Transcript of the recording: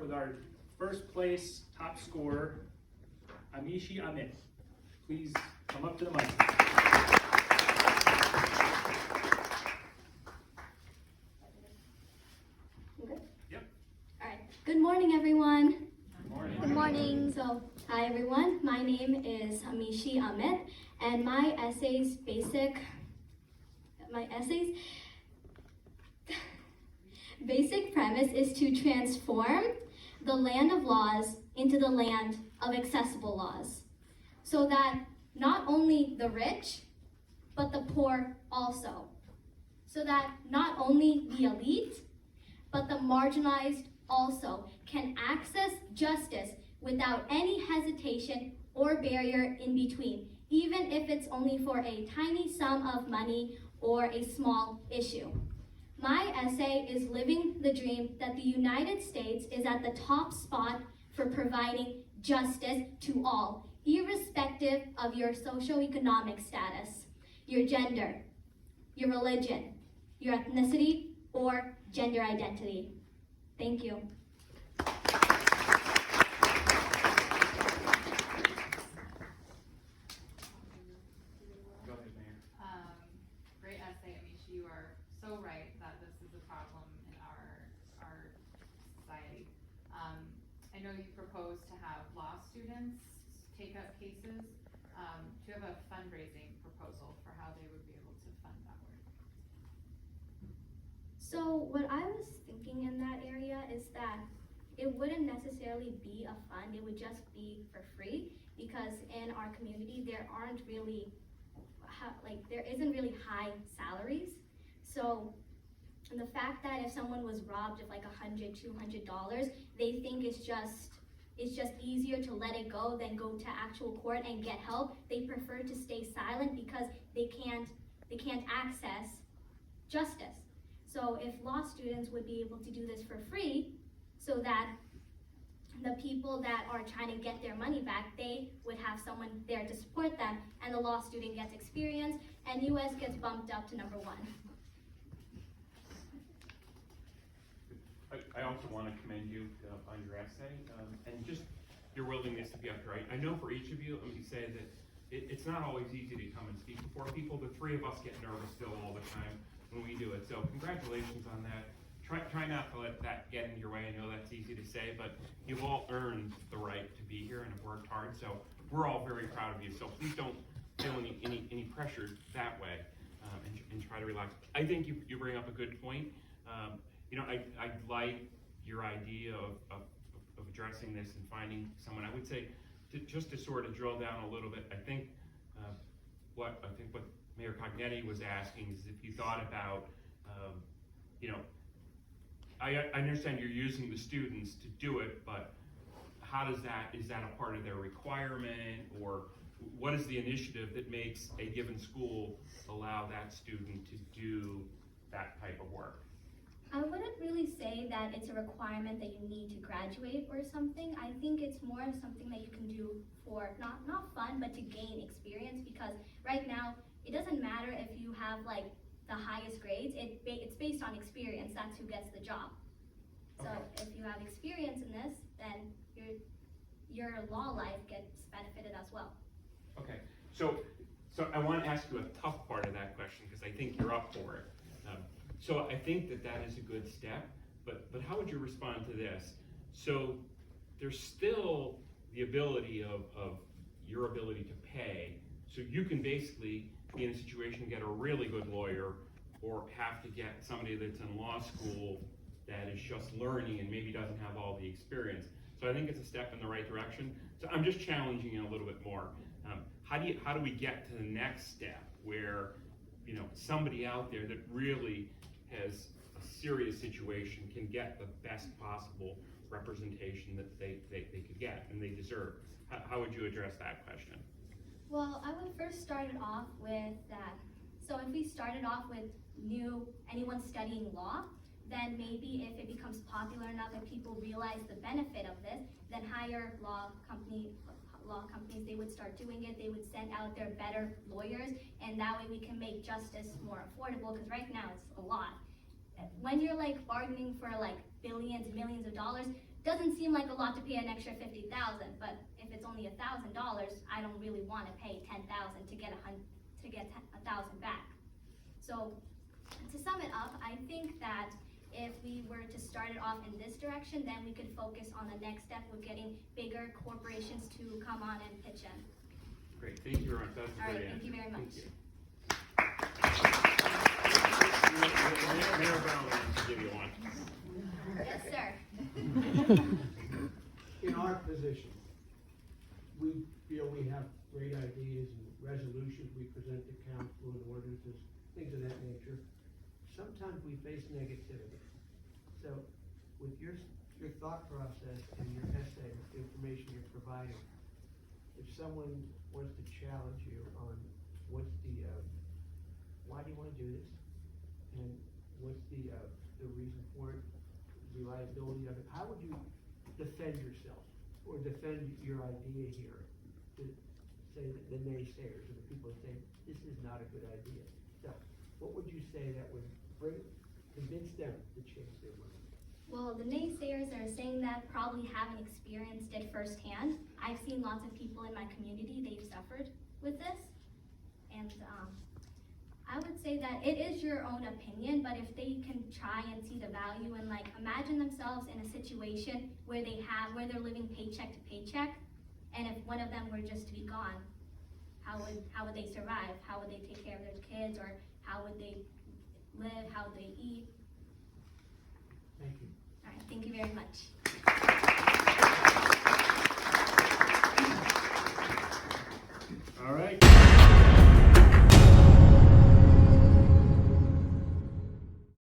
with our first place top scorer, Amishi Amit. Please come up to the mic. Good? Yep. All right. Good morning, everyone. Good morning. Good morning. So, hi everyone. My name is Amishi Amit, and my essay's basic premise is to transform the land of laws into the land of accessible laws, so that not only the rich, but the poor also. So that not only the elite, but the marginalized also can access justice without any hesitation or barrier in between, even if it's only for a tiny sum of money or a small issue. My essay is living the dream that the United States is at the top spot for providing justice to all, irrespective of your socioeconomic status, your gender, your religion, your ethnicity, or gender identity. Thank you. Go ahead, Mayor. Great essay, Amishi. You are so right that this is a problem in our society. I know you propose to have law students take up cases. Do you have a fundraising proposal for how they would be able to fund that work? So what I was thinking in that area is that it wouldn't necessarily be a fund, it would just be for free, because in our community there aren't really, there isn't really high salaries. So the fact that if someone was robbed of like $100, $200, they think it's just easier to let it go than go to actual court and get help. They prefer to stay silent because they can't access justice. So if law students would be able to do this for free, so that the people that are trying to get their money back, they would have someone there to support them, and the law student gets experience, and US gets bumped up to #1. I also want to commend you on your essay and just your willingness to be up here. I know for each of you, let me say that it's not always easy to come and speak before people. The three of us get nervous still all the time when we do it. So congratulations on that. Try not to let that get in your way. I know that's easy to say, but you've all earned the right to be here and have worked hard. So we're all very proud of you. So please don't feel any pressure that way, and try to relax. I think you bring up a good point. I like your idea of addressing this and finding someone. I would say, just to sort of drill down a little bit, I think what Mayor Cognetti was asking is if you thought about, I understand you're using the students to do it, but how is that a part of their requirement, or what is the initiative that makes a given school allow that student to do that type of work? I wouldn't really say that it's a requirement that you need to graduate or something. I think it's more of something that you can do for not fun, but to gain experience, because right now it doesn't matter if you have like the highest grades. It's based on experience. That's who gets the job. So if you have experience in this, then your law life gets benefited as well. Okay, so I want to ask you a tough part of that question, because I think you're up for it. So I think that is a good step, but how would you respond to this? So there's still the ability of your ability to pay, so you can basically be in a situation to get a really good lawyer, or have to get somebody that's in law school that is just learning and maybe doesn't have all the experience. So I think it's a step in the right direction. So I'm just challenging you a little bit more. How do we get to the next step where somebody out there that really has a serious situation can get the best possible representation that they could get and they deserve? How would you address that question? Well, I would first start it off with that. So if we started off with anyone studying law, then maybe if it becomes popular enough that people realize the benefit of this, then higher law companies, they would start doing it. They would send out their better lawyers, and that way we can make justice more affordable, because right now it's a lot. When you're like bargaining for like billions, millions of dollars, doesn't seem like a lot to pay an extra $50,000, but if it's only $1,000, I don't really want to pay $10,000 to get $1,000 back. So to sum it up, I think that if we were to start it off in this direction, then we could focus on the next step of getting bigger corporations to come on and pitch in. Great, thank you very much. That's a All great right, thank you very much. Mayor Brown wants to give you one. Yes, sir. In our position, we feel we have great ideas and resolutions we present to council and ordinances, things of that nature. Sometimes we face negativity. So with your thought process and your essay, the information you're providing, if someone wants to challenge you on what's the, why do you want to do this? And what's the reason for it, reliability of it, how would you defend yourself or defend your idea here? To say that the naysayers or the people that say, this is not a good idea. So what would you say that would convince them to change their mind? Well, the naysayers are saying that probably haven't experienced it firsthand. I've seen lots of people in my community, they've suffered with this. And I would say that it is your own opinion, but if they can try and see the value and like imagine themselves in a situation where they're living paycheck to paycheck, and if one of them were just to be gone, how would they survive? How would they take care of their kids, or how would they live, how would they eat? Thank you. All right, thank you very much.